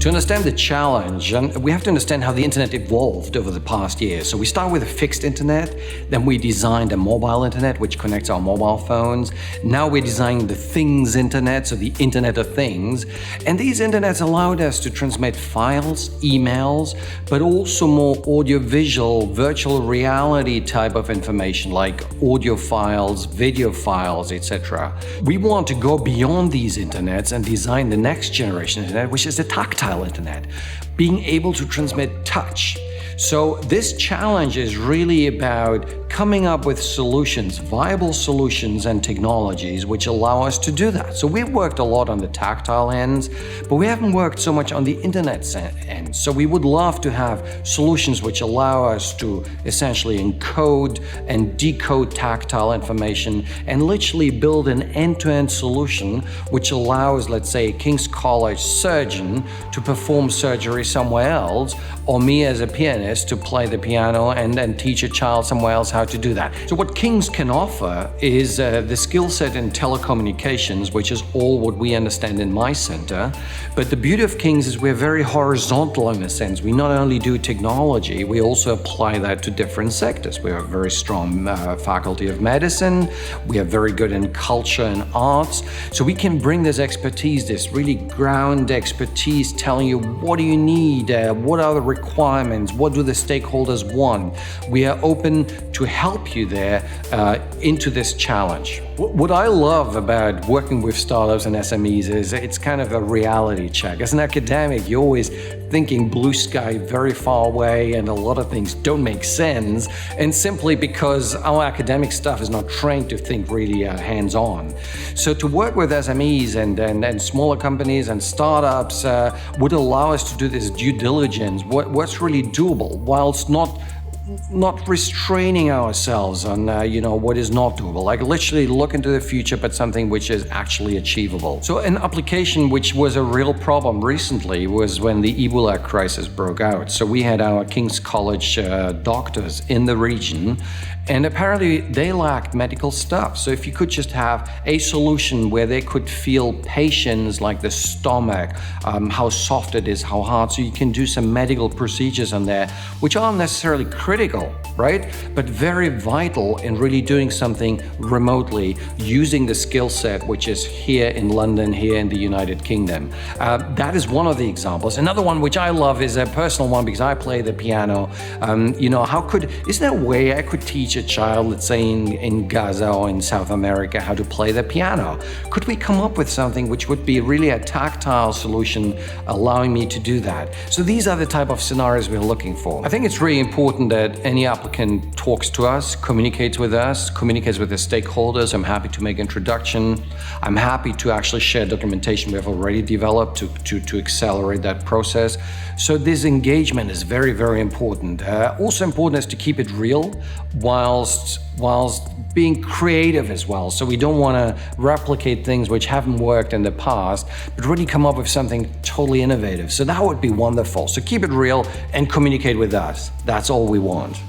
To understand the challenge, we have to understand how the internet evolved over the past years. So we start with a fixed internet, then we designed a mobile internet which connects our mobile phones. Now we're designing the things internet, so the Internet of Things. And these internets allowed us to transmit files, emails, but also more audiovisual, virtual reality type of information like audio files, video files, etc. We want to go beyond these internets and design the next generation internet, which is the tactile internet, being able to transmit touch. So this challenge is really about coming up with solutions, viable solutions and technologies which allow us to do that. So we've worked a lot on the tactile ends, but we haven't worked so much on the internet end. So we would love to have solutions which allow us to essentially encode and decode tactile information and literally build an end-to-end solution which allows, let's say, a King's College surgeon to perform surgery somewhere else, or me as a pianist to play the piano and then teach a child somewhere else how to do that. So what King's can offer is the skill set in telecommunications, which is all what we understand in my center. But the beauty of King's is we're very horizontal in a sense. We not only do technology, we also apply that to different sectors. We have a very strong faculty of medicine. We are very good in culture and arts. So we can bring this expertise, this really ground expertise, telling you what do you need, what are the requirements, what do the stakeholders want. We are open to help you there into this challenge. What I love about working with startups and SMEs is it's kind of a reality check. As an academic, you're always thinking blue sky very far away and a lot of things don't make sense, and simply because our academic staff is not trained to think really hands-on. So to work with SMEs and smaller companies and startups would allow us to do this due diligence, what's really doable, whilst not restraining ourselves on what is not doable, like literally look into the future, but something which is actually achievable. So an application which was a real problem recently was when the Ebola crisis broke out. So we had our King's College doctors in the region, and apparently they lacked medical stuff. So if you could just have a solution where they could feel patients like the stomach, how soft it is, how hard, so you can do some medical procedures on there, which aren't necessarily critical, right? But very vital in really doing something remotely using the skill set which is here in London, here in the United Kingdom. That is one of the examples. Another one which I love is a personal one because I play the piano. Is there a way I could teach a child, let's say in Gaza or in South America, how to play the piano? Could we come up with something which would be really a tactile solution allowing me to do that? So these are the type of scenarios we're looking for. I think it's really important that any applicant talks to us, communicates with the stakeholders. I'm happy to make introduction. I'm happy to actually share documentation we have already developed to accelerate that process. So this engagement is very, very important. Also important is to keep it real whilst being creative as well. So we don't want to replicate things which haven't worked in the past, but really come up with something totally innovative. So that would be wonderful. So keep it real and communicate with us. That's all we want.